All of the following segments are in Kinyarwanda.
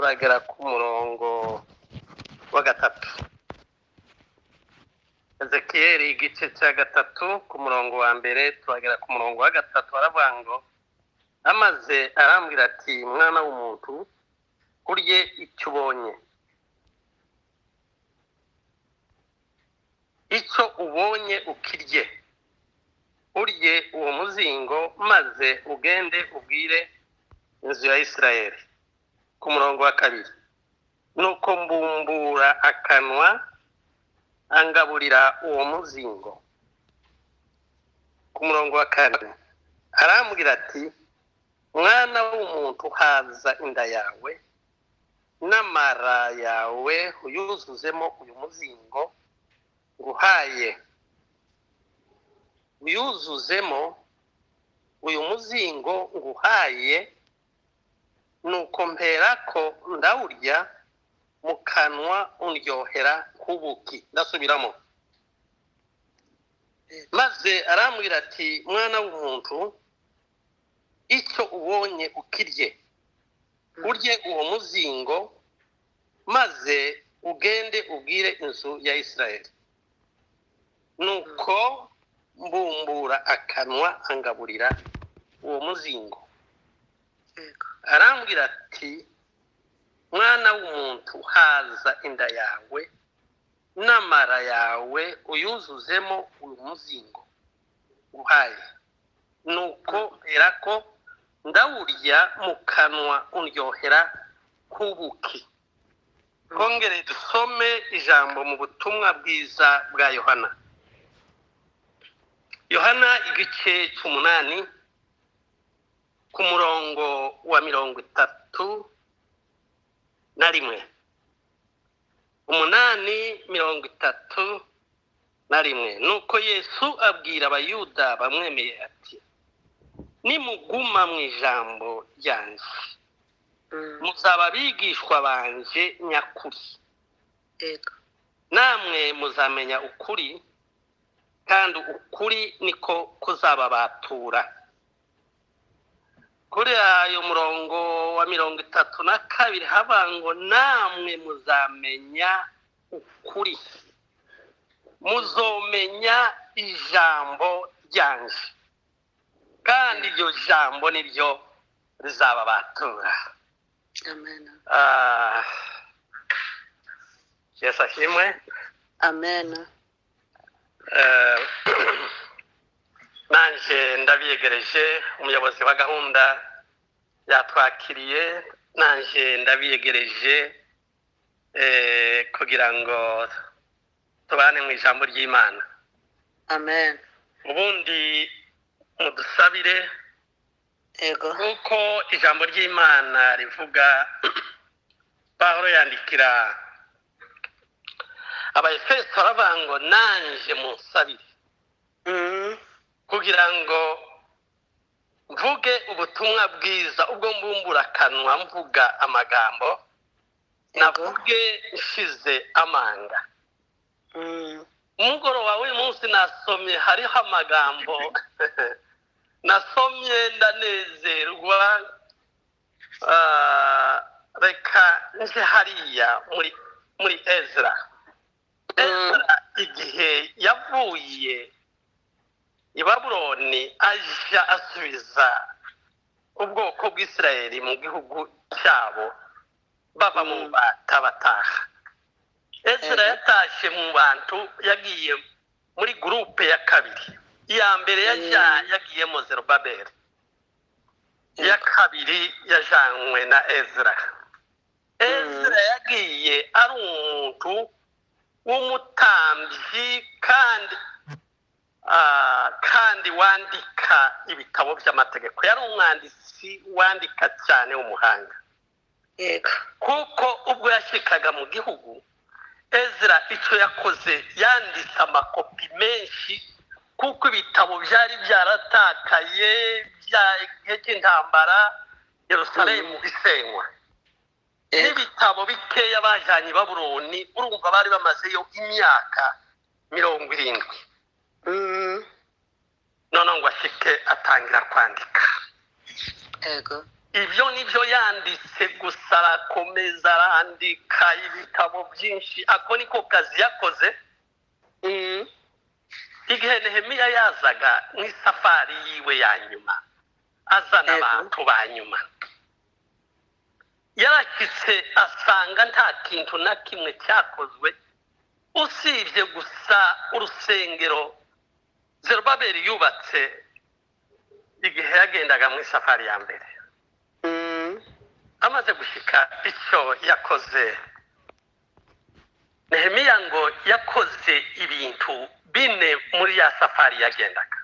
turagera ku murongo wa gatatu. Ezekiyeli igice cya gatatu ku murongo wa mbere turagera ku murongo wa gatatu. Aravuga ngo amaze arambwira ati mwana w'umuntu urye icyo ubonye, icyo ubonye ukirye, urye uwo muzingo maze ugende ubwire inzu ya Isirayeli. Ku murongo wa kabiri, nuko mbumbura akanwa angaburira uwo muzingo. Ku murongo wa kane arambwira ati mwana w'umuntu haza inda yawe n'amara yawe uyuzuzemo uyu muzingo nguhaye, uyuzuzemo uyu muzingo nguhaye, nuko mperako ndawurya mu kanwa undyohera nk'ubuki. Ndasubiramo. Maze arambwira ati mwana w'umuntu icyo ubonye ukirye, urye uwo muzingo maze ugende ubwire inzu ya Isirayeli. Nuko mbumbura akanwa angaburira uwo muzingo. Arambwira ati mwana w'umuntu haza inda yawe n'amara yawe uyuzuzemo uyu muzingo uhaye, nuko mperako ndawurya mu kanwa undyohera nk'ubuki. Kongere dusome ijambo mu butumwa bwiza bwa Yohana. Yohana igice cy'umunani ku murongo wa 31. 8:31. Nuko Yesu abwira abayuda bamwemeye ati nimuguma mu ijambo ryanje muzaba abigishwa banje nyakuri, namwe muzamenya ukuri kandi ukuri niko kuzababatura. Kuri ayo murongo wa 32 haba ngo namwe muzamenya ukuri, muzomenya ijambo ryanje kandi iryo jambo niryo rizababatura. Amen. Yesu ashimwe. Amen. Nanje ndabiyegereje, umuyobozi wa gahunda yatwakiriye, nanje ndabiyegereje kugira ngo tubane mu ijambo ry'Imana. Amen. Ubundi mudusabire Ego. kuko ijambo ry'Imana rivuga, Pawulo yandikira Abaefeso aravuga ngo nanje munsabire kugira ngo mvuge ubutumwa bwiza, ubwo mbumbura akanwa mvuga amagambo navuge nshize amanga. Umugoroba w'uyu munsi nasomye hariho amagambo nasomye ndanezerwa. Reka nje hariya muri Ezra. Ezra igihe yavuye i Babuloni aja asubiza ubwoko bw'Isirayeli mu gihugu cyabo bava mu bata bataha. Ezra yatashe mu bantu, yagiye muri groupe ya kabiri. Iya mbere yagiyemo Zerubabeli, iya kabiri yajanwe na Ezra. Ezra yagiye ari umuntu w'umutambyi kandi wandika ibitabo by'amategeko. Yari umwanditsi wandika cyane w'umuhanga. Kuko ubwo yashikaga mu gihugu, Ezra icyo yakoze yanditse amakopi menshi, kuko ibitabo byari byaratakaye by'igihe cy'intambara, Yerusalemu isenywa. N'ibitabo bikeya bajanye i Babuloni, urumva bari bamazeyo imyaka 70. none ngo ashike atangira kwandika. Ego. ibyo nibyo yanditse gusa, arakomeza arandika ibitabo byinshi. ako niko kazi yakoze. igihe Nehemiya yazaga mu isafari yiwe ya nyuma azana abantu ba nyuma, yarakitse asanga nta kintu na kimwe cyakozwe usibye gusa urusengero Zerubabeli yubatse igihe yagendaga mu isafari ya mbere. amaze gushika icyo yakoze Nehemiya ngo yakoze ibintu bine muri ya safari yagendaga.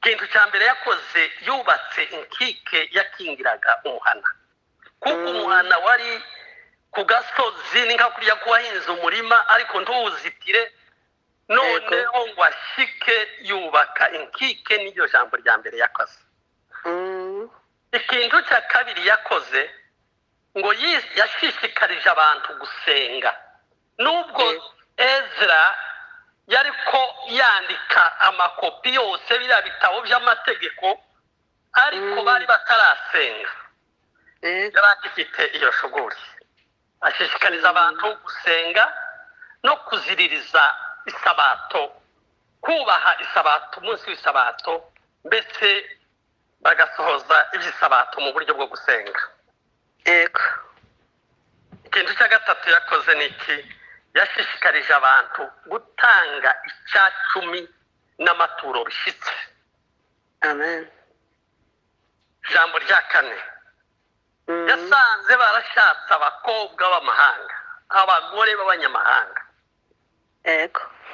ikintu cya mbere yakoze, yubatse inkike yakingiraga umuhana, kuko umuhana wari ku gasozi, ni nka kurya kuwahinze umurima ariko ntuwuzitire. noneho ngo ashike yubaka inkike, n'iryo jambo rya mbere yakoze. ikintu cya kabiri yakoze, ngo yashishikarije abantu gusenga. nubwo Ezra yariko yandika amakopi yose biriya bitabo by'amategeko, ariko bari batarasenga. yari agifite iyo shuguri, ashishikariza abantu gusenga no kuziririza isabato, kubaha isabato, umunsi w'isabato, mbese bagasohoza iby'isabato mu buryo bwo gusenga. ikintu cya gatatu yakoze ni iki? yashishikarije abantu gutanga icyacumi n'amaturo bishyitse. ijambo rya kane, yasanze barashatse abakobwa b'amahanga, abagore b'abanyamahanga,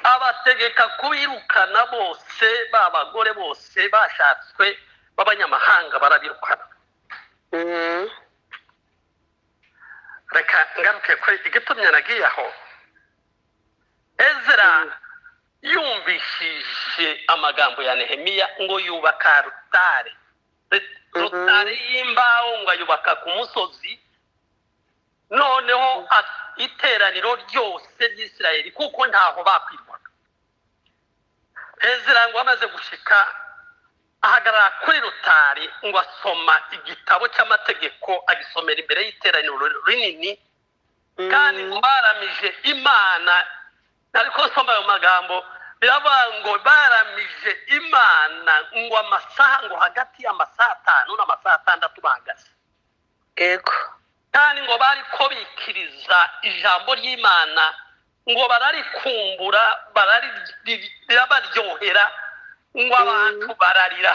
abategeka kubirukana bose. b'abagore bose bashatswe b'abanyamahanga barabirukana. reka ngaruke kuri igitumye nagiye aho. Ezra yumvishije amagambo ya Nehemiya ngo yubaka rutare y'imbaho, ngo ayubaka ku musozi. noneho iteraniro ryose ry'Isirayeli, kuko ntaho bakwirwaga. Ezra ngo amaze gushika ahagarara kuri rutari, ngo asoma igitabo cy'amategeko, agisomera imbere y'iteraniro rinini, kandi ngo baramije Imana. ariko soma ayo magambo biravuga ngo baramije Imana, ngo amasaha, ngo hagati y'amasaha 5 n'amasaha 6 bahagaze. kandi ngo bari ko bikiriza ijambo ry'Imana, ngo bararikumbura, birabaryohera, ngo abantu bararira.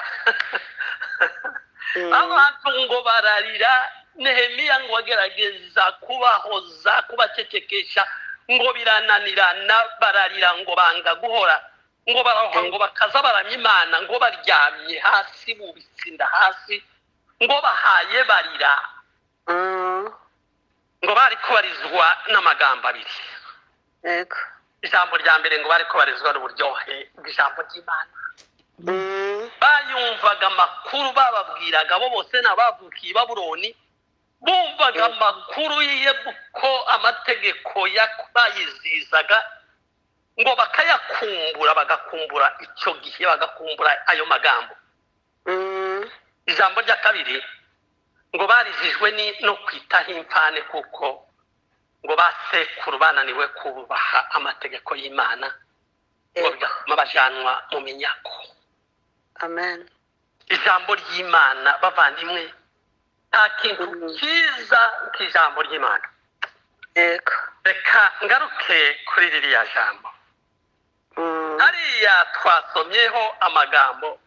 abantu ngo bararira. Nehemiya ngo agerageza kubahoza, kubacecekesha, ngo birananirana, bararira, ngo banga guhora, ngo baraho, ngo bakaza baramya Imana, ngo baryamye hasi bubitsinda hasi, ngo bahaye barira. ngo bari kubarizwa n'amagambo abiri. ijambo rya mbere, ngo bari kubarizwa n'uburyohe bw'ijambo ry'Imana. bayumvaga amakuru bababwiraga, bo bose n'abavukiye i Babuloni, bumvaga amakuru y'uko amategeko bayizizaga, ngo bakayakumbura, bagakumbura icyo gihe, bagakumbura ayo magambo. ijambo rya kabiri, ngo barijijwe no kwitaho imfane, kuko ngo basekuru bananiwe kubaha amategeko y'Imana, ngo bigatuma bajanwa mu minyago. ijambo ry'Imana, bavandimwe, nta kintu cyiza nk'ijambo ry'Imana. reka ngaruke kuri ririya jambo. hariya twasomyeho amagambo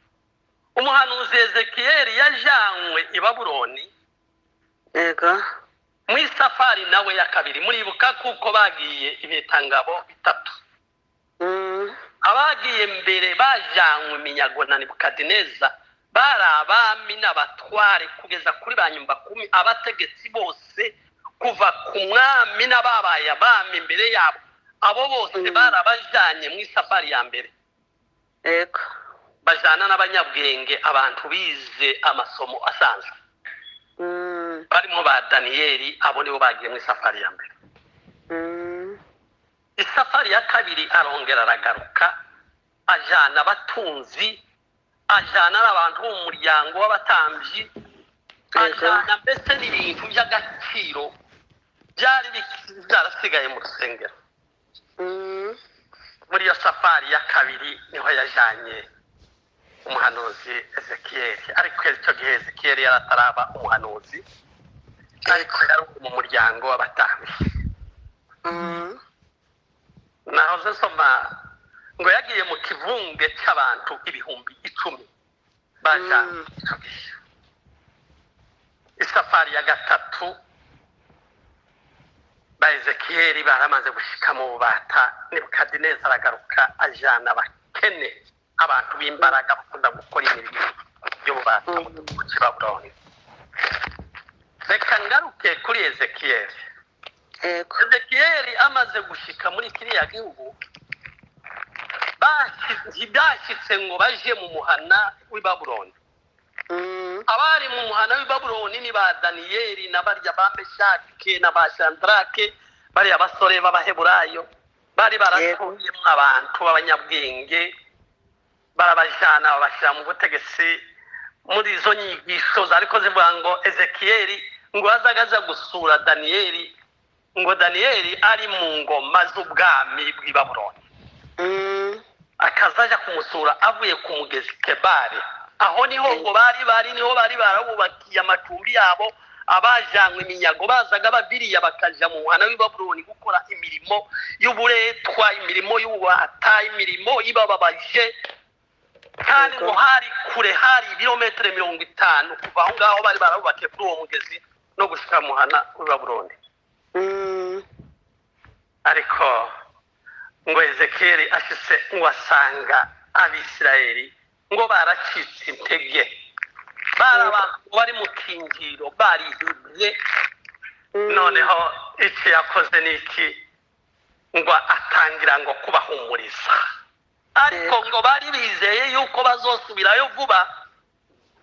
umuhanuzi Ezekiyeli yajanywe i Babuloni mu isafari nawe ya kabiri. muribuka kuko bagiye ibitangabo 3. abagiye mbere bajanywe iminyago na Nebukadineza, bari abami n'abatware kugeza kuri ba nyumba 10, abategetsi bose kuva ku mwami n'ababaye abami imbere yabo, abo bose bari abajanye mu isafari ya mbere. bajana n'abanyabwenge, abantu bize amasomo asanzwe, barimo ba Daniyeli. abo nibo bagiye mu isafari ya mbere. isafari ya kabiri arongera aragaruka, ajana abatunzi, ajana n'abantu bo mu muryango w'abatambyi, ajyana mbese n'ibintu by'agaciro byari byarasigaye mu rusengero. Muri iyo safari ya kabiri niho yajyanye umuhanuzi Ezekiyeli, ariko icyo gihe Ezekiyeli yari ataraba umuhanuzi, ariko yari mu muryango w'abatambyi. naho nsoma ngo yagiye mu kivunge cy'abantu 10,000 bajyanye isafari ya gatatu. ba Ezekiyeli baramaze gushika mu bubata, Nebukadineza aragaruka ajyana abakene, abantu b'imbaraga bakunda gukora imirimo y'ububata mu gihugu cy'i Babuloni. Reka ngaruke kuri Ezekiyeli. Ezekiyeli amaze gushika muri kiriya gihugu, ntibashyitse ngo baje mu muhana w'i Babuloni. Abari mu muhana w'i Babuloni ni ba Daniyeli na barya ba Meshake na ba Shadrake, bariya basore b'Abaheburayo bari baratuyemo abantu b'abanyabwenge, barabajyana babashyira mu butegetsi. Muri izo nyigisho ariko zivuga ngo Ezekiyeli ngo azaga gusura Daniyeli, ngo Daniyeli ari mu ngoma z'ubwami bw'i Babuloni, akazaja kumusura avuye ku mugezi Kebari. Aho niho ngo niho bari barabubakiye amacumbi yabo, abajanywe iminyago bazaga babiriya bakaja mu muhana w'i Babuloni gukora imirimo y'uburetwa, imirimo y'ububata, imirimo ibababaje. Kandi ngo hari kure, hari ibirometero 50 kuva aho ngaho bari barabubakiye kuri uwo mugezi no gushika mu muhana w'i Babuloni. Ariko ngo Ezekiyeli ashitse ngo asanga Abisirayeli ngo baracitse intege, bari mu kingiro, barihebye. Noneho iki yakoze niki, ngo atangira ngo kubahumuriza. Ariko ngo bari bizeye yuko bazosubirayo vuba,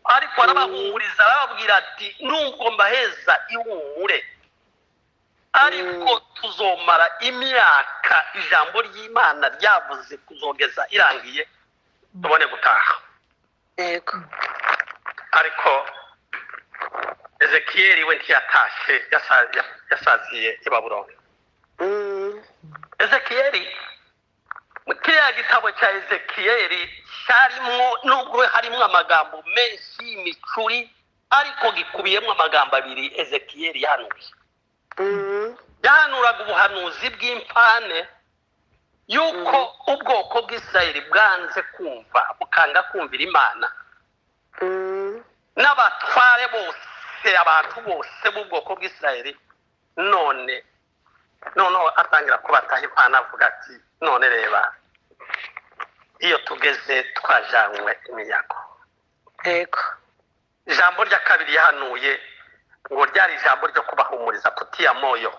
ariko arabahumuriza, arababwira ati nubwo mbaheza ihumure, ariko tuzomara imyaka ijambo ry'Imana ryavuze kuzogeza irangiye tubone gutaha. Ariko Ezekiyeli we ntiyatashe, yasaziye i Babuloni. Ezekiyeli, mu kiriya gitabo cya Ezekiyeli cyarimo, nubwo harimo amagambo menshi y'imicuri, ariko gikubiyemo amagambo 2 Ezekiyeli yahanuye. Yahanuraga ubuhanuzi bw'impane yuko ubwoko bw'Isirayeli bwanze kumva, bukanga kumvira Imana. N'abatware bose, abantu bose b'ubwoko bw'Isirayeli, noneho atangira kubataha Imana, avuga ati none reba, iyo tugeze twajanywe iminyago. Ijambo rya kabiri yahanuye ngo ryari ijambo ryo kubahumuriza, kutia moyo.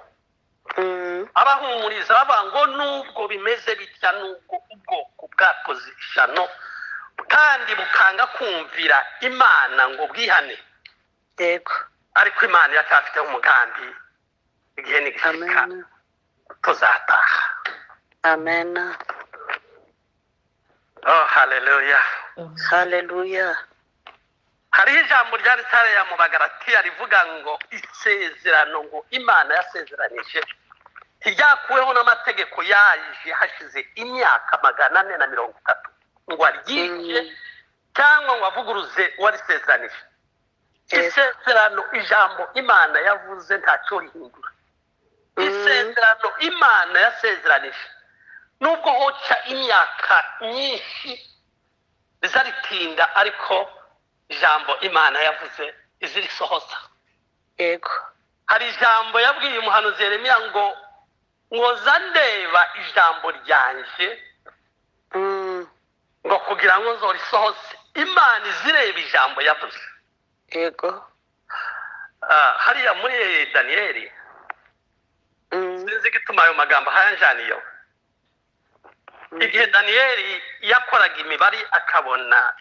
Abahumuriza bavuga ngo nubwo bimeze bitya, nubwo ubwoko bwakoze ishano kandi bukanga kumvira Imana ngo bwihane, ariko Imana iracyafite umugambi, igihe nigishika tuzataha. Amen. Oh, haleluya. Haleluya. Hariho ijambo ryari cyaraya mu Bagalatiya rivuga ngo isezerano ngo Imana yasezeranije ntiryakuweho n'amategeko, yaje hashize imyaka 430 ngo aryice cyangwa ngo avuguruze warisezeranije. Isezerano, ijambo Imana yavuze ntacyo rihindura. Isezerano Imana yasezeranije, nubwo hoca imyaka myinshi bizaritinda, ariko ijambo Imana yavuze izirisohoza. Hari ijambo yabwiye umuhanuzi Yeremiya ngo ngoza ndeba ijambo ryanje, ngo kugira ngo nzorisohoze. Imana izireba ijambo yavuze. Hariya muri Daniyeli, sinzi gituma ayo magambo hayanjaniyo. Igihe Daniyeli yakoraga imibare akabona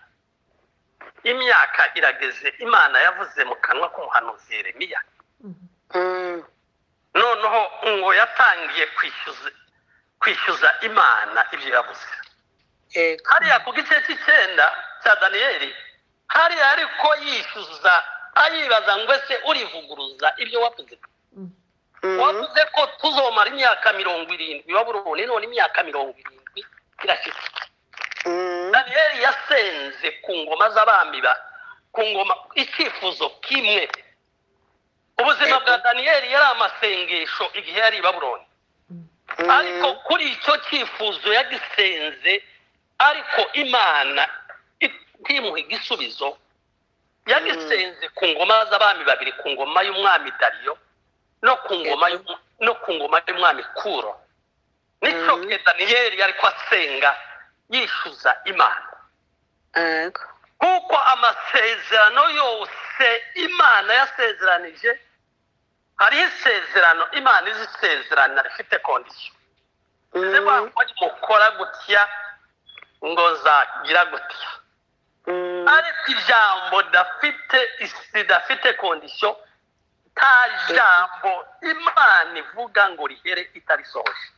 imyaka irageze, Imana yavuze mu kanwa k'umuhanuzi Yeremiya, noneho ngo yatangiye kwishyuza Imana ibyo yavuze. Hariya ku gice cy'Icyenda cya Daniyeli, hariya ariko yishyuza ayibaza ngo ese urivuguruza ibyo wavuze. Wavuze ko tuzomara imyaka 70 Babuloni, none imyaka 70 irashize. Daniyeli yasenze ku ngoma z'abami ku ngoma icyifuzo kimwe. Ubuzima bwa Daniyeli yari amasengesho igihe yari i Babuloni, ariko kuri icyo cyifuzo yagisenze, ariko Imana itimuha igisubizo. Yagisenze ku ngoma z'abami babiri, ku ngoma y'umwami Dariyo no ku ngoma y'umwami Kuro. Nico ke Daniyeli yari kwasenga yishuza Imana. Kuko amasezerano yose Imana yasezeranije, hari isezerano Imana izisezerana rifite kondisiyo. Niba mukora gutya ngo zagira gutya, ariko ijambo dafite kondisiyo, ta jambo Imana ivuga ngo rihere itarisohoje.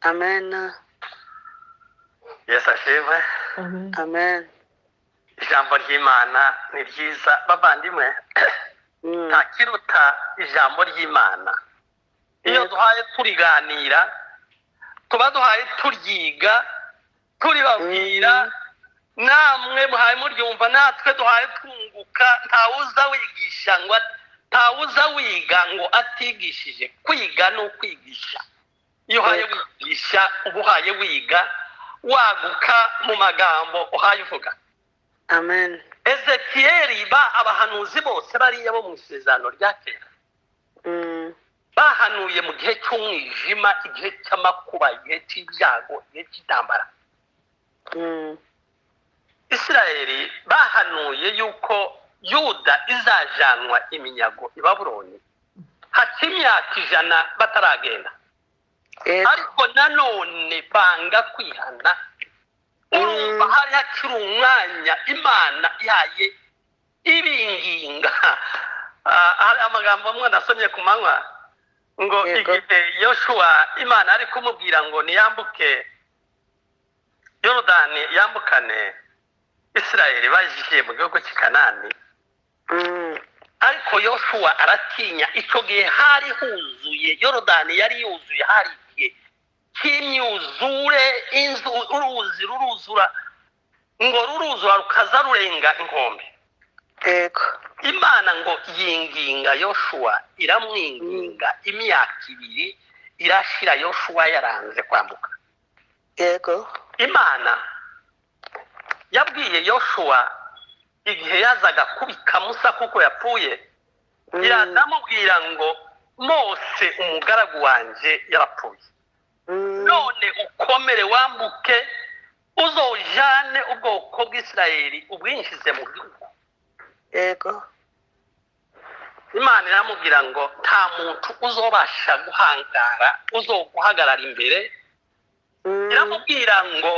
Amen. Yesu ashimwe. Amen. Ijambo ry'Imana ni ryiza bavandimwe. Nta kiruta ijambo ry'Imana. Iyo duhaye turiganira, tuba duhaye turyiga, turibabwira, namwe muhaye muryumva, natwe duhaye twunguka. Ntawuza wigisha ngo ntawuza wiga ngo atigishije. Kwiga no kwigisha. Iyo uhaye wigisha uba uhaye wiga, waguka mu magambo uhaye uvuga. Amen. Ezekiyeli abahanuzi bose bariya bo mu isezerano rya kera bahanuye mu gihe cy'umwijima, igihe cy'amakuba, igihe cy'ibyago, igihe cy'intambara. Isirayeli bahanuye yuko Yuda izajanwa iminyago i Babuloni haca imyaka 100 bataragenda. Ariko nanone banga kwihana. Urumva hari hakiri umwanya Imana yaye ibinginga. Hari amagambo amwe nasomye ku manywa ngo igihe Yoshua Imana ari kumubwira ngo niyambuke Yorodani, yambukane Isirayeli bajiye mu gihugu cy'Kanani, ariko Yoshua aratinya. Icyo gihe hari huzuye, Yorodani yari yuzuye, hari igihe cy'imyuzure, uruzi ruruzura, ngo ruruzura rukaza rurenga inkombe. Imana ngo yinginga Yoshua, iramwinginga imyaka 2 irashira, Yoshua yaranze kwambuka. Imana yabwiye Yoshua igihe yazaga kubika Musa kuko yapfuye, irazamubwira ngo Mose umugaragu wanje yarapfuye, none ukomere wambuke uzojane ubwoko bw'Isirayeli ubwinjize mu gihugu. Imana iramubwira ngo nta muntu uzobasha guhangara, uzoguhagarara imbere. Iramubwira ngo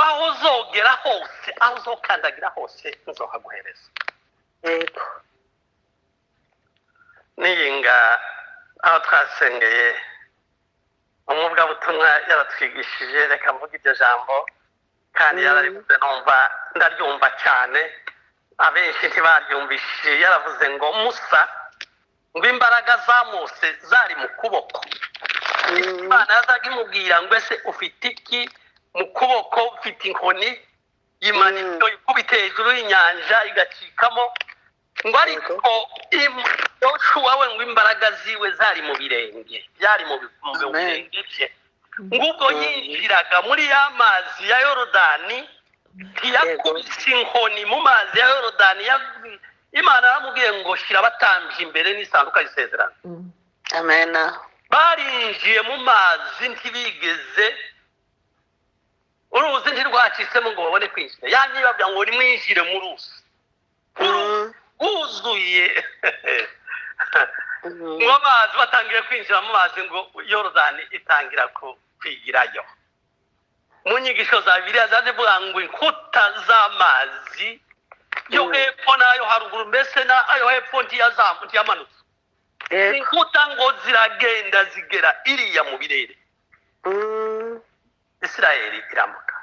aho uzogera hose, aho uzokandagira hose nzohaguhereza. Niyinga aho twasengeye umuvugabutumwa yaratwigishije, reka mvuga iryo jambo kandi yararivuze, numva ndaryumva cyane. Abenshi ntibaryumvishije. Yaravuze ngo Musa, ngo imbaraga za Mose zari mu kuboko. Imana yazaga imubwira ngo ese ufite iki mu kuboko? Ufite inkoni yimanitse ikubite hejuru y'inyanja igacikamo. Ngo ariko Yoshua we ngo imbaraga ziwe zari mu birenge, byari mu birenge bye. Ngubwo yinjiraga muri ya mazi ya Yorodani, ntiyakubise inkoni mu mazi ya Yorodani. Imana yaramubwiye ngo shyira abatambyi imbere n'isanduka y'isezerano. Amen. Barinjiye mu mazi ntibigeze, uruzi ntirwacitsemo ngo babone kwinjira. Yanyibabwira ngo nimwinjire mu ruzi rwuzuye. Ngo amazi batangiye kwinjira mu mazi, ngo Yorodani itangira kwigirayo. Mu nyigisho za Bibiliya zazivuga ngo inkuta z'amazi yo hepfo n'ayo haruguru, mbese n'ayo hepfo ntiyamanutse. Inkuta ngo ziragenda zigera iriya mu birere. Isirayeli irambuka.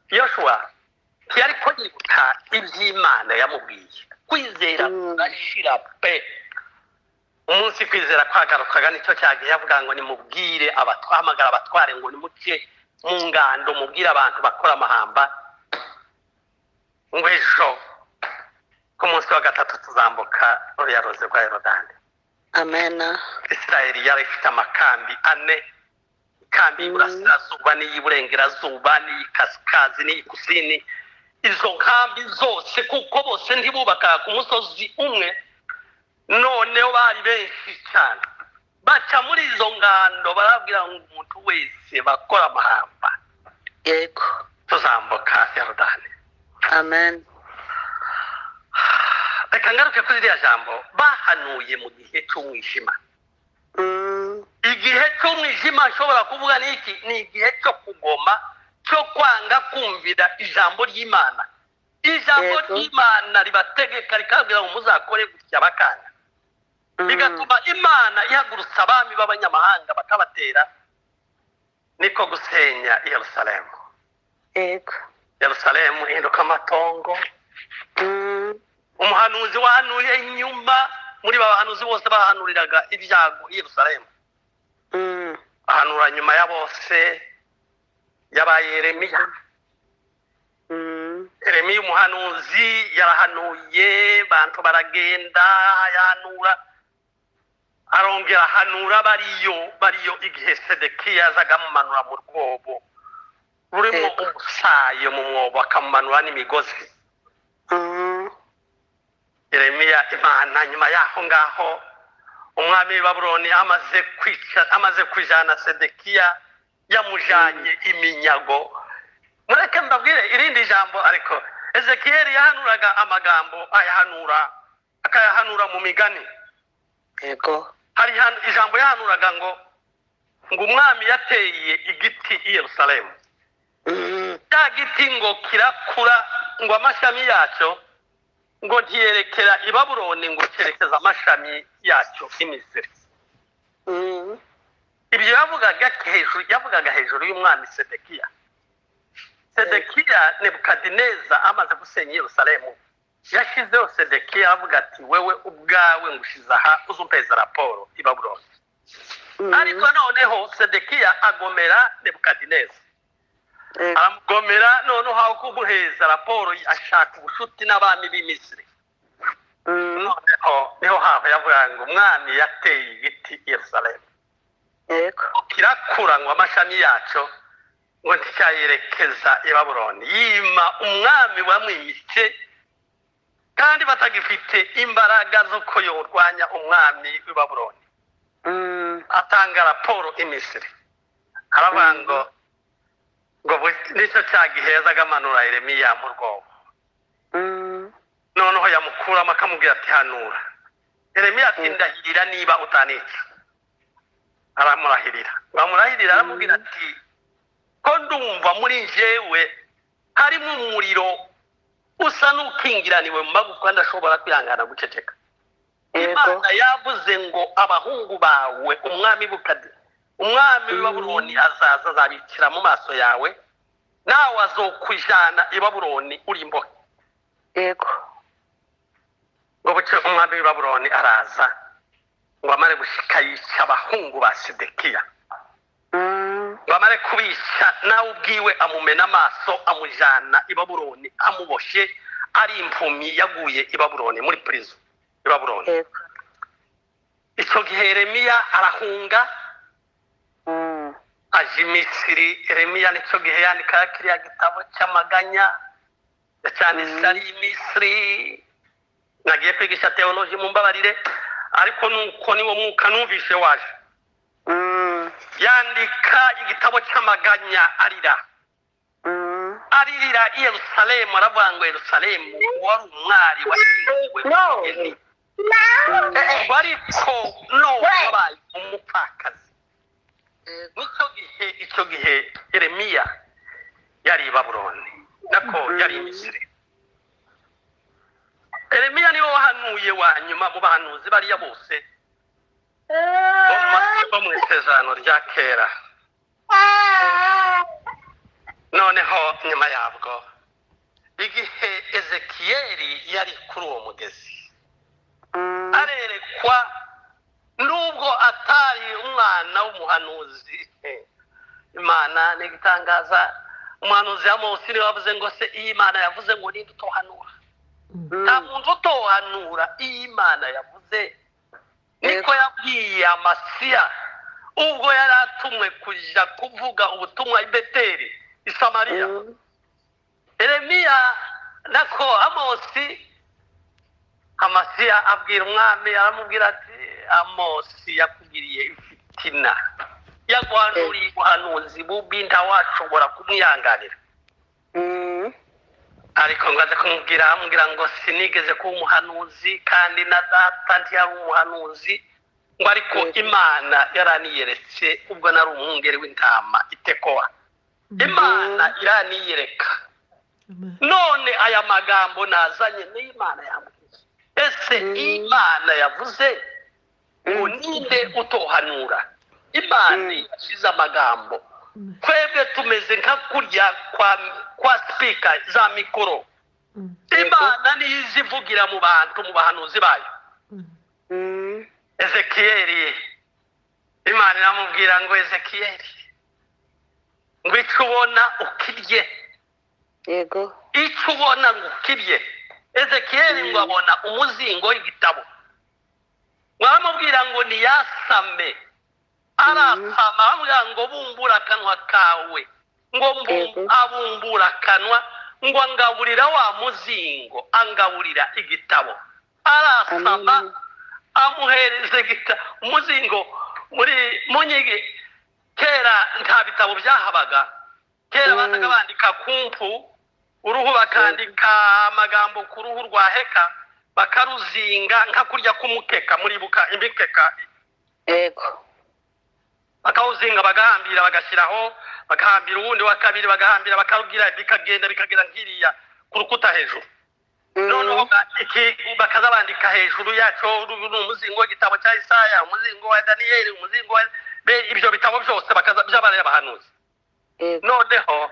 Yoshua ntiyariko yibuka iby'Imana yamubwiye. Kwizera kurashira pe. Umunsi kwizera kwagarukaga nicyo cyagiye yavuga ngo nimubwire abatwamagara abatware ngo nimuke mu ngando mubwire abantu bakora amahamba ngo ejo ku munsi wa gatatu tuzambuka uriya ruzi rwa Yorodani. Amen. Israeli yari ifite amakambi ane, ikambi y'Iburasirazuba n'iy'Iburengerazuba n'iy'Ikasikazi n'iy'Ikusini. Izo nkambi zose kuko bose ntibubaka ku musozi umwe, noneho bari benshi cyane. Baca muri izo ngando barabwira ngo umuntu wese bakora amahamba Yego. tuzambuka Yorodani. Amen. Reka ngaruke kuri iriya jambo bahanuye mu gihe cy'umwijima. Igihe cy'umwijima nshobora kuvuga ni iki? Ni igihe cyo kugoma, cyo kwanga kumvira ijambo ry'Imana. Ijambo ry'Imana ribategeka rikabwira ngo muzakore gutya bakanga, bigatuma Imana ihagurutsa abami b'abanyamahanga bakabatera, niko gusenya Yerusalemu. Yego. Yerusalemu ihinduka amatongo. Umuhanuzi wahanuye inyuma muri babahanuzi bose bahanuriraga ibyago Yerusalemu, ahanura nyuma ya bose yabaye Yeremiya. Yeremiya umuhanuzi yarahanuye, bantu baragenda yahanura, arongera ahanura bariyo igihe Sedekiya yazaga amumanura mu rwobo rurimo umusayo mu mwobo, akamumanura n'imigozi. Yeremiya Imana nyuma yaho ngaho umwami w'i Babuloni amaze kwijana Sedekiya yamujanye iminyago. Mureke mbabwire irindi jambo, ariko Ezekiyeli yahanuraga amagambo akayahanura mu migani. Yego. Hari ijambo yahanuraga ngo umwami yateye igiti i Yerusalemu. Cya giti ngo kirakura, ngo amashami yacyo ngo ntiyerekera i Babuloni, ngo cyerekeza amashami yacyo i Misiri. Ibyo yavugaga hejuru y'umwami Sedekiya. Sedekiya Nebukadineza amaze gusenya Yerusalemu yashyizeho Sedekiya avuga ati wewe ubwawe ngushize aha uzumpeza raporo i Babuloni. Ariko noneho Sedekiya agomera Nebukadineza, aramugomera, noneho aho kumuheza raporo ashaka ubushuti n'abami b'i Misiri. Noneho niho haho yavuga ngo umwami yateye igiti i Yerusalemu. Yego. Kirakura ngo amashami yacyo ngo nticyayerekeza i Babuloni. Yima umwami wamwimitse kandi batagifite imbaraga z'uko yorwanya umwami w'i Babuloni. Atanga raporo i Misiri, aravuga ngo nicyo cyagihe yazaga amanura Yeremiya mu rwobo. Noneho yamukuramo akamubwira ati hanura. Yeremiya ati ndahirira niba utanica. Aramurahirira, aramubwira ati ko ndumva muri njyewe harimo umuriro usa n'ukingiraniwe mu magufwa, ndashobora kwihangana guceceka. Imana yavuze ngo abahungu bawe umwami w'i Babuloni azaza azabikira mu maso yawe, nawe azokwijana i Babuloni uri imbohe. Yego. Ngo buce umwami w'i Babuloni araza, ngo amare gushika yica abahungu ba Sedekiya. Ngo amare kubisha nawe ubwiwe amumena amaso, amujana i Babuloni amuboshe ari impumyi, yaguye i Babuloni muri prison i Babuloni. Icyo gihe Yeremiya arahunga aje i Misiri. Yeremiya nicyo gihe yandika kiriya gitabo cy'amaganya yacyanditse ari i Misiri. Nagiye kwigisha theology mu mbabarire, ariko nuko niwo mwuka numvise waje. Yandika igitabo cy'amaganya aririra i Yerusalemu, aravuga ngo Yerusalemu wari umwari washyingiwe ariko wabaye umupfakazi. Icyo gihe Yeremiya yari i Babuloni, nako yari i Misiri. Yeremiya niwe wahanuye wa nyuma mu bahanuzi bariya bose bo mu isezerano rya kera. Noneho nyuma yabwo igihe Ezekiyeli yari kuri uwo mugezi arerekwa nubwo atari umwana w'umuhanuzi. Imana n'igitangaza, umuhanuzi Amosi niwe wavuze ngo se iyi Imana yavuze ngo ninde utohanura? nta muntu utohanura iyi Imana yavuze. Niko yabwiye Amasiya ubwo yari atumwe kujya kuvuga ubutumwa i Beteli i Samariya. Yeremiya nako Amosi, Amasiya abwira umwami, aramubwira ati Amosi yakugiriye ifitina, yaguhanuriye ubuhanuzi bubi ntawashobora kumwihanganira. Ariko ngo aza kumubwira, amubwira ngo sinigeze kuba umuhanuzi kandi na data ntiyari umuhanuzi, ngo ariko Imana yaraniyeretse ubwo nari umwungeri w'intama i Tekowa. Imana iraniyereka. None aya magambo nazanye ni Imana yambwiye. Ese Imana yavuze ngo ninde utohanura? Imana yashyize amagambo. Twebwe tumeze nka kurya kwa speaker za mikoro. Imana niyo izivugira mu bantu, mu bahanuzi bayo. Ezekiyeli, Imana iramubwira ngo Ezekiyeli, ngo icyo ubona ukirye. Yego. Icyo ubona ngo ukirye. Ezekiyeli ngo abona umuzingo w'igitabo. Baramubwira ngo niyasame. Arasama, avuga ngo bumbura akanwa kawe. Ngo abumbura akanwa, ngo angaburira wa muzingo, angaburira igitabo. Arasama, amuhereza igitabo. Umuzingo muri munyige kera nta bitabo byahabaga. Kera bazaga bandika kumpu, uruhu bakandika amagambo ku ruhu rwa heka, bakaruzinga nka kurya kumukeka muri buka imikeka. Yego. Bakawuzinga bagahambira bagashyiraho, bagahambira uwundi wa kabiri bagahambira, bakarugira bikagenda bikagera nkiriya ku rukuta hejuru. Noneho bakaza bandika hejuru yacu umuzingo w'igitabo cya Isaya, umuzingo wa Daniyeli, umuzingo wa ibyo bitabo byose bakaza by'abana y'abahanuzi. Noneho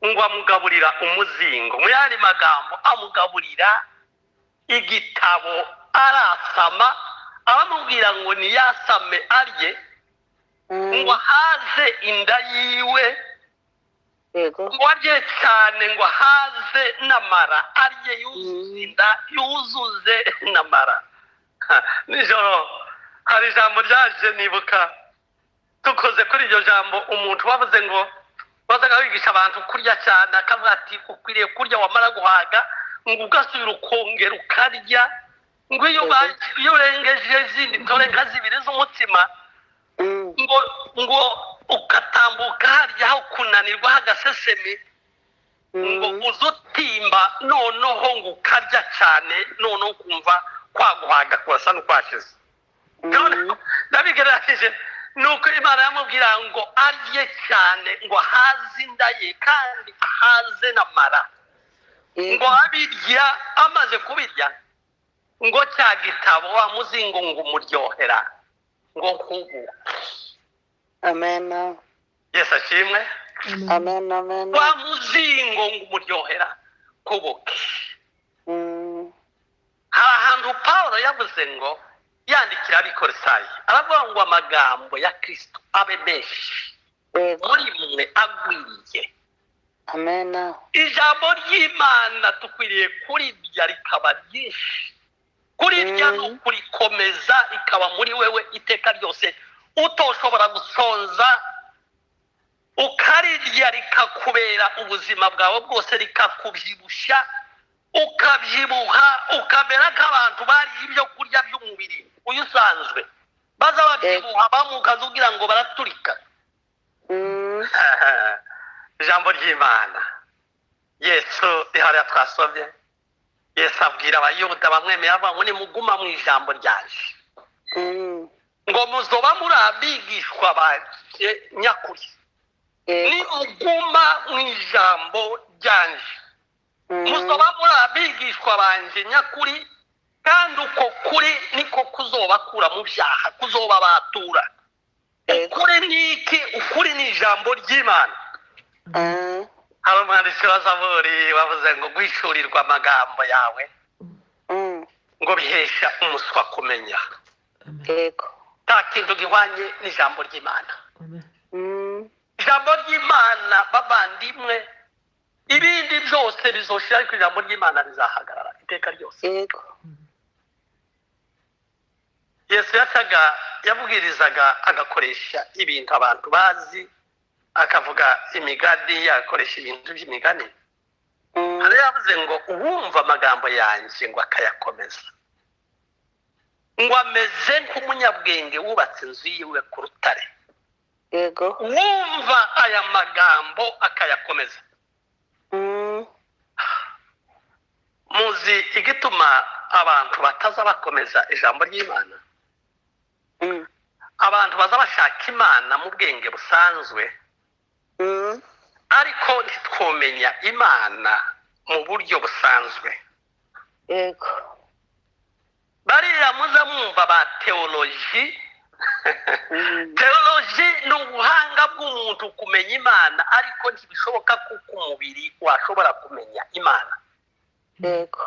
ngo amugaburira umuzingo, mu yandi magambo amugaburira igitabo. Arasama, aramubwira ngo niyasame arye, ngo haze inda yiwe. Ngo arye cyane, ngo haze n'amara, arye yuzuze inda, yuzuze n'amara. Nijoro hari ijambo ryaje nibuka, tukoze kuri iryo jambo, umuntu wavuze ngo bazaga wigisha abantu kurya cyane, akavuga ati ukwiriye kurya wamara guhaga, ngo ugasubira ukongera ukarya, ngo iyo urengeje izindi ntore nka zibiri z'umutima, ngo ugatambuka harya aho kunanirwa hagaseseme, ngo uzutimba, noneho ngo ukarya cyane, noneho ukumva kwaguhaga kurasa n'ukwashize. Ndabigereranyije nuko Imana yamubwira ngo arye cyane, ngo haze inda ye kandi ahaze n'amara. Ngo abirya, amaze kubirya, ngo cya gitabo wa muzingo ngo umuryohera, ngo nkubuke. Amen. Yesu ashimwe. Amen, amen. Wa muzingo ngo umuryohera kubuke. Hari ahantu Pawulo yavuze ngo yandikira abikorisayi, aravuga ngo amagambo ya Kristo abe menshi muri mwe agwiriye. Amen. Ijambo ry'Imana tukwiriye kurirya rikaba ryinshi, kurirya no kurikomeza ikaba muri wewe iteka ryose, utoshobora gusonza. Ukarirya rikakubera ubuzima bwawe bwose, rikakubyibusha, ukabyibuha, ukamera nk'abantu bari ibyo kurya by'umubiri uyu usanzwe, baza babyibuha bamukaza ugira ngo baraturika. Ijambo ry'Imana, Yesu ihariya twasomye, Yesu abwira abayuda bamwemeye avuga ngo nimuguma mu ijambo ryanje, ngo muzoba muri abigishwa banje nyakuri. Nimuguma mu ijambo ryanje muzoba muri abigishwa banje nyakuri, kandi uko kuri niko kuzobakura mu byaha, kuzobabatura. Ukuri ni iki? Ukuri ni ijambo ry'Imana. hari umwanditsi wa zaburi wavuze ngo guhishurirwa amagambo yawe ngo bihesha umuswa kumenya. yego nta kintu gihwanye n'ijambo ry'Imana. ijambo ry'Imana bavandimwe, ibindi byose bizoshira, ariko ijambo ry'Imana rizahagarara iteka ryose. yego Yesu yabwirizaga agakoresha ibintu abantu bazi, akavuga imigani, agakoresha ibintu by'imigani. hari yavuze ngo uwumva amagambo yanjye ngo akayakomeza ngo ameze nk'umunyabwenge wubatse inzu yiwe ku rutare. yego uwumva aya magambo akayakomeza. muzi igituma abantu bataza bakomeza ijambo ry'Imana? abantu baza bashaka Imana mu bwenge busanzwe, ariko ntitwomenya Imana mu buryo busanzwe. yego bariya muza mwumva ba teoloji. teoloji ni ubuhanga bw'umuntu kumenya Imana, ariko ntibishoboka kuko umubiri washobora kumenya Imana. yego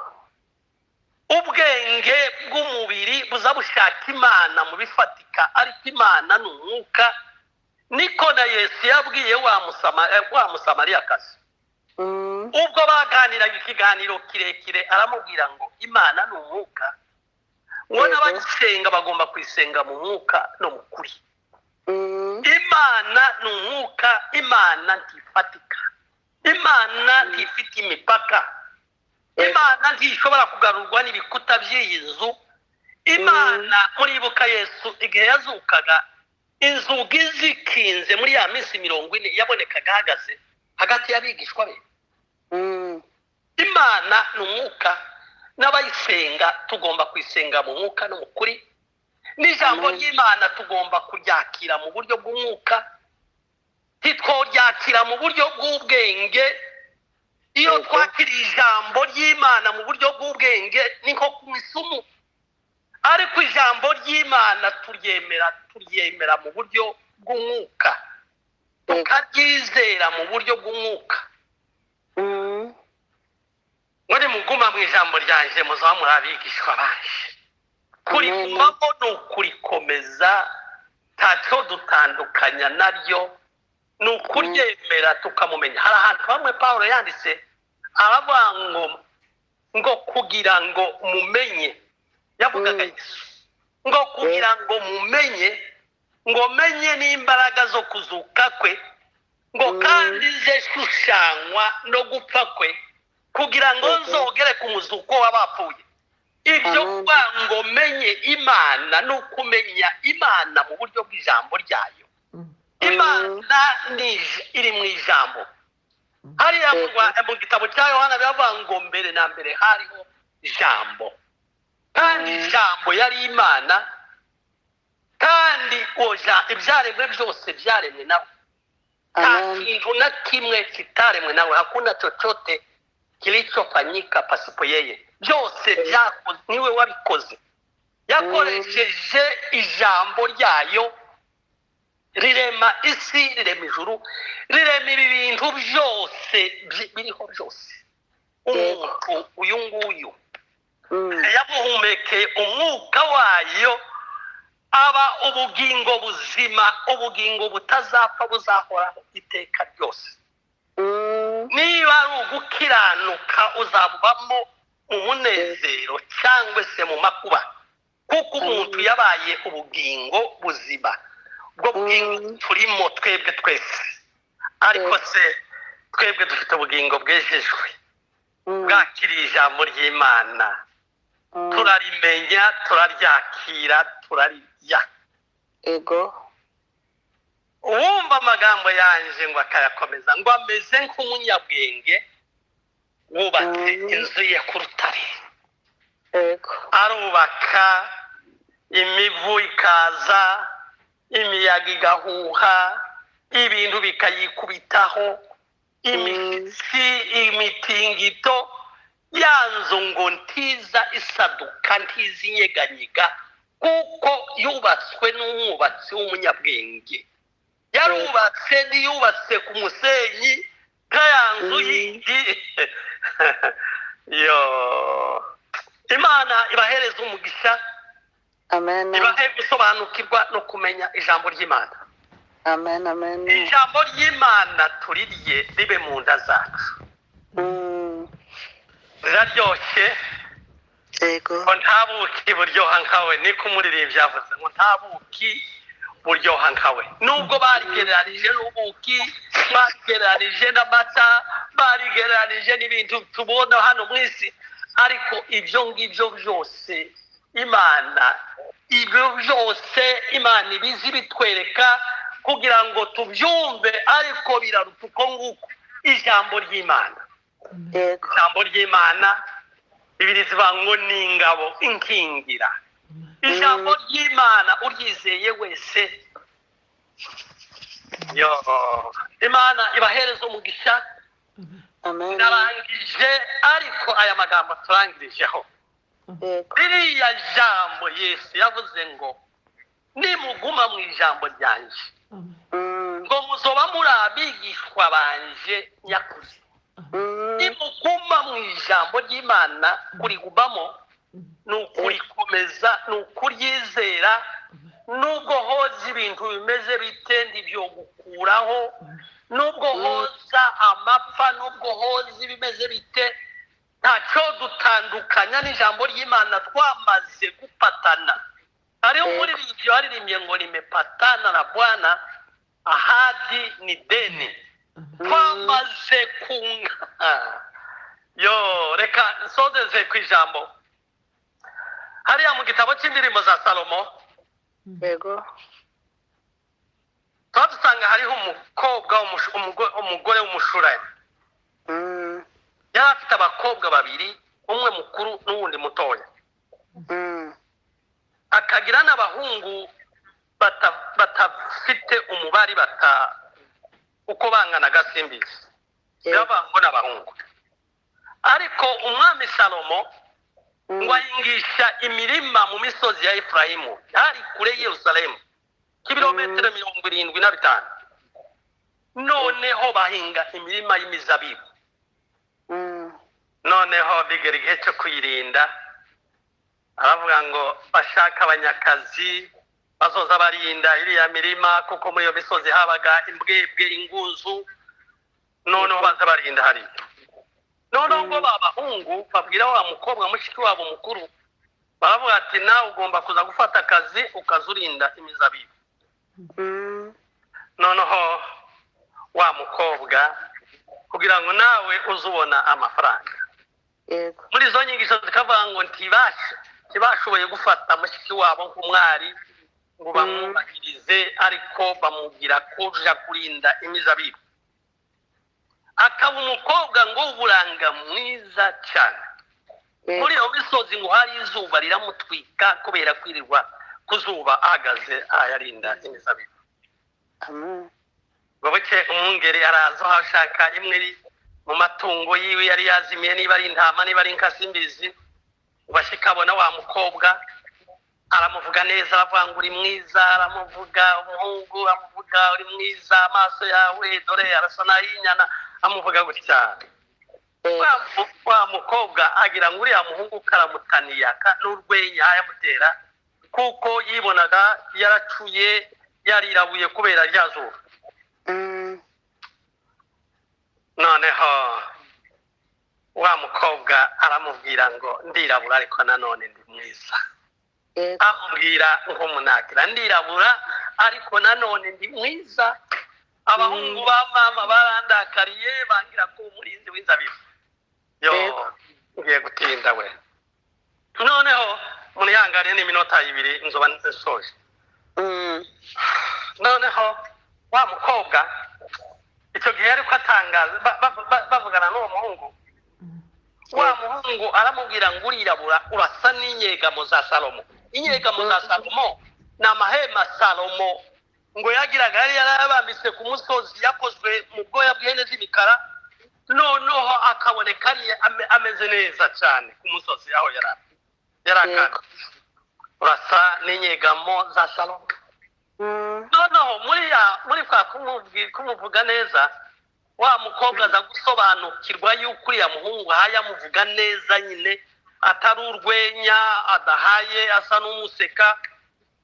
ubwenge bw'umubiri buza bushaka Imana mu bifatika, ariko Imana ni umwuka. niko na Yesu yabwiye wa musamariyakazi ubwo baganiraga ikiganiro kirekire, aramubwira ngo Imana ni umwuka, ngo n'abayisenga bagomba kuyisenga mu mwuka no mu kuri. Imana ni umwuka, Imana ntifatika, Imana ntifite imipaka, Imana ntishobora kugarurwa n'ibikuta by'iyi nzu. Imana, muribuka Yesu igihe yazukaga, inzugi zikinze muri ya minsi 40 yabonekaga ahagaze hagati y'abigishwa be. Imana ni umwuka, n'abayisenga tugomba kuyisenga mu mwuka no mu kuri. n'ijambo ry'Imana tugomba kuryakira mu buryo bw'umwuka, ntitworyakira mu buryo bw'ubwenge. iyo twakiriye ijambo ry'Imana mu buryo bw'ubwenge ni nko ku isumu, ariko ijambo ry'Imana turyemera mu buryo bw'umwuka, tukaryizera mu buryo bw'umwuka. muri muguma mu ijambo ryanjye muzaba muri abigishwa banje. kurigumamo ni ukurikomeza, ntacyo dutandukanya naryo, ni ukuryemera tukamumenya. hari ahantu hamwe Pawulo yanditse aravuga ngo kugira ngo mumenye, yavugaga Yesu ngo kugira ngo mumenye, ngo menye n'imbaraga zo kuzuka kwe, ngo kandi ze shushanywa no gupfa kwe, kugira ngo nzogere ku muzuko w'abapfuye. ibyo kuba ngo menye Imana ni ukumenya Imana mu buryo bw'ijambo ryayo. Imana iri mu ijambo. hariya mu gitabo cya Yohana biravuga ngo mbere na mbere hariho ijambo, kandi ijambo yari Imana, kandi ibyaremwe byose byaremwe nawe. nta kintu na kimwe kitaremwe nawe, hakuna chochote kilichofanyika pasipo yeye. byose byakoze, niwe wabikoze. yakoresheje ijambo ryayo rirema isi, rirema ijuru, rirema ibi bintu byose biriho byose. umuntu uyu nguyu yamuhumekeye umwuka wayo, aba ubugingo buzima, ubugingo butazapfa buzahoraho iteka ryose. niba ari ugukiranuka uzabubamo mu munezero cyangwa se mu makuba, kuko umuntu yabaye ubugingo buzima. ubwo bugingo turimo twebwe twese, ariko se twebwe dufite ubugingo bwejejwe, bwakiriye ijambo ry'Imana, turarimenya, turaryakira, turarirya. ego uwumva amagambo yanjye ngo akayakomeza, ngo ameze nk'umunyabwenge wubatse inzu ye ku rutare. ego arubaka, imivu ikaza, imiyaga igahuha, ibintu bikayikubitaho, imishyitsi, imitingito, ya nzu ngo ntiza isaduka, ntiza inyeganyega, kuko yubatswe n'umwubatsi w'umunyabwenge. yarubatse, ntiyubatse ku musenyi, kayanzu yo imana ibahereza umugisha Amen. ibahe gusobanukirwa no kumenya ijambo ry'Imana. Amen. Amen. Ijambo ry'Imana turirye ribe mu nda zacu. Riraryoshye Yego. ngo nta buki buryoha nkawe, niko umuririmbyi yavuze ngo nta buki buryoha nkawe. Nubwo barigereranije n'ubuki, barigereranije n'amata, barigereranije n'ibintu tubona hano mu isi, ariko ibyo ngibyo byose Imana ibizi bitwereka kugira ngo tubyumve, ariko biraruta uko nguko ijambo ry'Imana. Yego. Ijambo ry'Imana Bibiliya ivuga ngo ni ingabo inkingira. Ijambo ry'Imana uryizeye wese Imana ibahereza umugisha. Amen. Narangije ariko aya magambo turangirijeho. Yego. Ririya jambo Yesu yavuze ngo nimuguma mu ijambo ryanjye ngo muzoba muri abigishwa banje nyakuri. Nimuguma mu ijambo ry'Imana kurigumamo, ni ukurikomeza, ni ukuryizera, nubwo hoza ibintu bimeze bite ndibyo gukuraho, nubwo hoza amapfa, nubwo hoza ibimeze bite, ntacyo dutandukanya n'ijambo ry'Imana. Twamaze gupatana. Hariho umuririmbyi waririmbye ngo nimepatana na Bwana ahadi ni deni. Twamaze kunga. Reka nsozeze ku ijambo hariya mu gitabo cy'indirimbo za Salomo. Yego. Dusanga hariho umugore w'umushurami. Yari afite abakobwa babiri, umwe mukuru n'uwundi mutoya. Akagira n'abahungu batafite umubare, uko banganaga simbizi, yabango n'abahungu. Ariko umwami Salomo ngo ahingisha imirima mu misozi ya Efurayimu, hari kure Yerusalemu kibirometero 75. Noneho bahinga imirima y'imizabibu. Noneho bigera igihe cyo kuyirinda, aravuga ngo bashaka abanyakazi bazoza barinda iriya mirima, kuko muri iyo misozi habaga imbwebwe, ingunzu. Noneho baza barinda hariya. Noneho ngo babahungu babwira wa mukobwa mushiki wabo mukuru, baravuga ati nawe ugomba kuza gufata akazi ukazurinda imizabibu. Noneho wa mukobwa kugira ngo nawe uzubona amafaranga. Muri izo nyigisho zikavuga ngo ntibashoboye gufata mushiki wabo nk'umwari ngo bamwubahirize, ariko bamubwira ko uja kurinda imizabibu. Akaba umukobwa ngo uburanga mwiza cyane. Muri iyo misozi ngo hari izuba riramutwika kubera kwirirwa ku zuba ahagaze ayarinda imizabibu. Goboke umwungeri araza ashaka imwe mu matungo yiwe yari yazimiye, niba ari intama niba ari inka simbizi. Ubashika abona wa mukobwa aramuvuga neza, aravuga ngo uri mwiza, aramuvuga umuhungu, amuvuga uri mwiza, amaso yawe dore arasa n'ay'inyana, amuvuga gutya. Wa mukobwa agira ngo uriya muhungu karamutaniye n'urwenya yamutera, kuko yibonaga yaracuye yarirabuye kubera rya zuba. Noneho wa mukobwa aramubwira ngo ndirabura ariko nanone ndi mwiza. Amubwira nk'umunakira, ndirabura ariko nanone ndi mwiza. Abahungu ba mama barandakariye bangira ko umurinzi w'inzabibu. Ngiye gutinda we. Noneho munihangane n'iminota 2 nzoba nsoje. Noneho wa mukobwa icyo gihe ariko atangaza bavugana n'uwo muhungu. Wa muhungu aramubwira ngo urirabura urasa n'inyegamo za Salomo. Inyegamo za Salomo ni amahema Salomo ngo yagiraga yari yarabambitse ku musozi, yakozwe mu bwoya bw'ihene z'imikara. Noneho akaboneka ameze neza cyane ku musozi aho yarakana. Urasa n'inyegamo za Salomo. Noneho muri kwa kumuvuga neza, wa mukobwa aza gusobanukirwa yuko uriya muhungu ahaye amuvuga neza nyine atari urwenya adahaye asa n'umuseka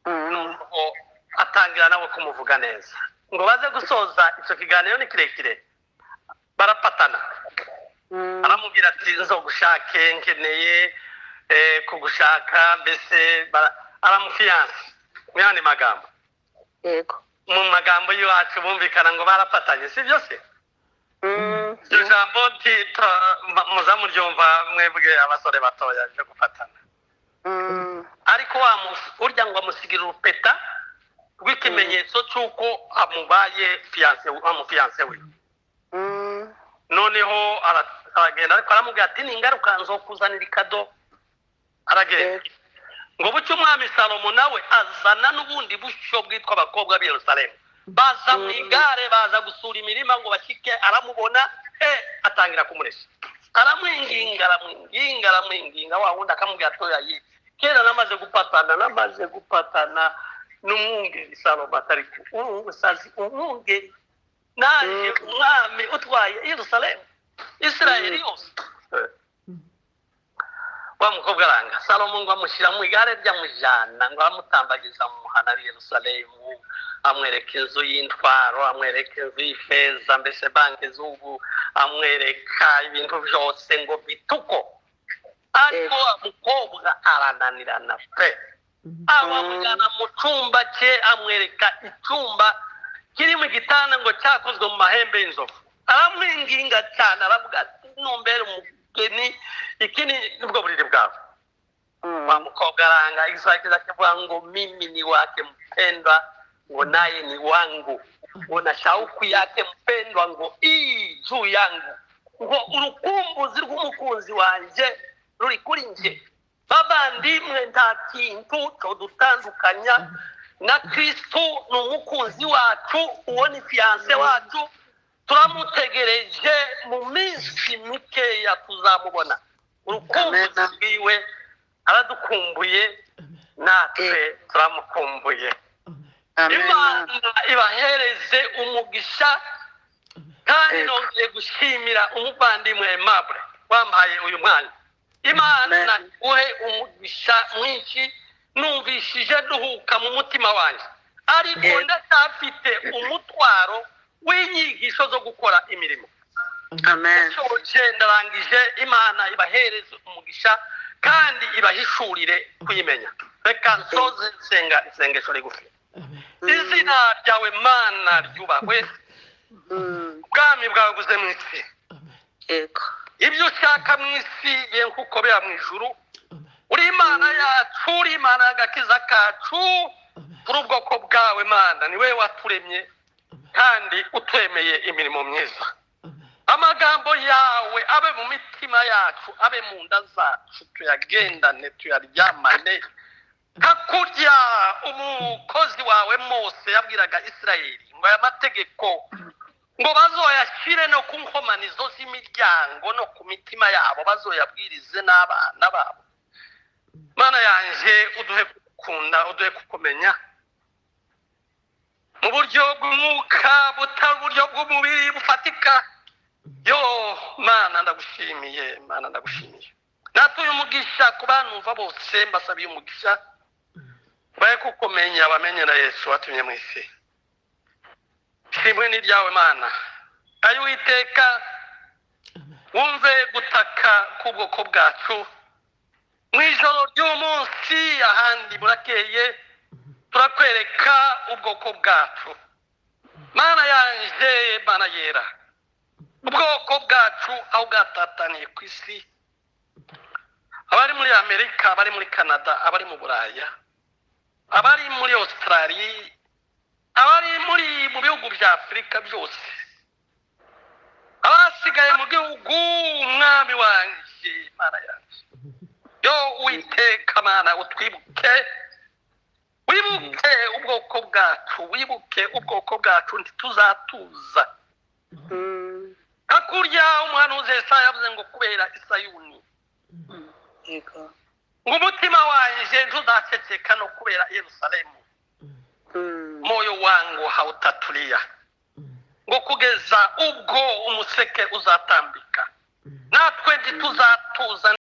nuko atangira nawe kumuvuga neza ngo baze gusoza icyo kiganiro ni kirekire barapatana aramubwira ati nzogushake nkeneye kugushaka mbese aramufiyanse mu yandi magambo yego mu magambo y'iwacu bumvikana ngo barapatanye si byo se iryo jambo muza muryumva mwebwe abasore batoya byo gufatana ariko urya ngo amusigira urupeta rw'ikimenyetso cy'uko amubaye fiyanse we noneho aragenda ariko aramubwira ati ni ingaruka nzokuzanira ikado aragenda ngo bucye umwami Salomo nawe azana n'ubundi bushyo bwitwa abakobwa b'i Yerusalemu baza mu igare baza gusura imirima ngo bashyike aramubona atangira kumuresha aramwinginga wa wundi akamubwira atoya ye kera namaze gupatana n'umwungeri Salomo atari umusazi umwungeri naje umwami utwaye Yerusalemu Israeli yose wa mukobwa aranga Salomo ngo amushyira mu igare ryamujyana ngo amutambagiza mu muhanda ari Yerusalemu amwereka inzu y'intwaro amwereka inzu y'ifeza mbese banki z'ubu amwereka ibintu byose ngo bituko ariko umukobwa arananirana pe abamujyana mu cyumba cye amwereka icyumba kiri mu gitanda ngo cyakozwe mu mahembe y'inzovu aramwinginga cyane aravuga ati numbere umugeni iki ni ubwo buriri bwawe wa mukobwa aranga Kiswahili kivuga ngo mimi ni wake mpendwa ngo naye ni wangu ngo na shauku yake mpendwa ngo juu yangu ngo urukumbuzi rw'umukunzi wanje ruri kuri nje babandimwe nta kintu cyo dutandukanya na Kristo ni umukunzi wacu uwo ni fiyanse wacu turamutegereje mu minsi mikeya tuzamubona urukumbuzi rwiwe aradukumbuye natwe turamukumbuye Imana ibahereze umugisha kandi nongeye gushimira umuvandimwe Aimable wambaye uyu mwanya Imana uhe umugisha mwinshi numvishije duhuka mu mutima wanjye ariko ndafite umutwaro w'inyigisho zo gukora imirimo amen ndarangije Imana ibahereze umugisha kandi ibahishurire kuyimenya reka nsoze isengesho rigufi izina ryawe Mana ryubahwe ubwami bwawe buze mu isi ibyo ushaka mu isi biye nk'uko biba mu ijuru uri Imana yacu uri Imana y'agakiza kacu turi ubwoko bwawe Mana ni wowe waturemye kandi utwemeye imirimo myiza amagambo yawe abe mu mitima yacu abe mu nda zacu tuyagendane tuyaryamane hakurya umukozi wawe Mose yabwiraga Isirayeli ngo aya mategeko ngo bazoyashyire no ku nkomanizo z'imiryango no ku mitima yabo bazoyabwirize n'abana babo Mana yanjye uduhe gukunda uduhe kukumenya mu buryo bw'umwuka butari uburyo bw'umubiri bufatika yo Mana ndagushimiye natuye umugisha ku banumva bose mbasabiye umugisha baye kukumenya bamenye na Yesu watumye mu isi shimwe ni ryawe Mana ayo Uwiteka wumve gutaka k'ubwoko bwacu mu ijoro ry'umunsi ahandi burakeye turakwereka ubwoko bwacu Mana yanjye Mana yera ubwoko bwacu aho bwatataniye ku isi abari muri Amerika abari muri Canada abari mu Buraya abari muri Australia abari mu bihugu bya Afurika byose abasigaye mu gihugu umwami wanjye Mana yanjye yo Uwiteka Mana utwibuke wibuke ubwoko bwacu ntituzatuza hakurya umuhanuzi Yesaya yavuze ngo kubera Isayuni ngo umutima wanjye ntuzaceceka no kubera Yerusalemu moyo wangu hautatulia ngo kugeza ubwo umuseke uzatambika natwe ntituzatuza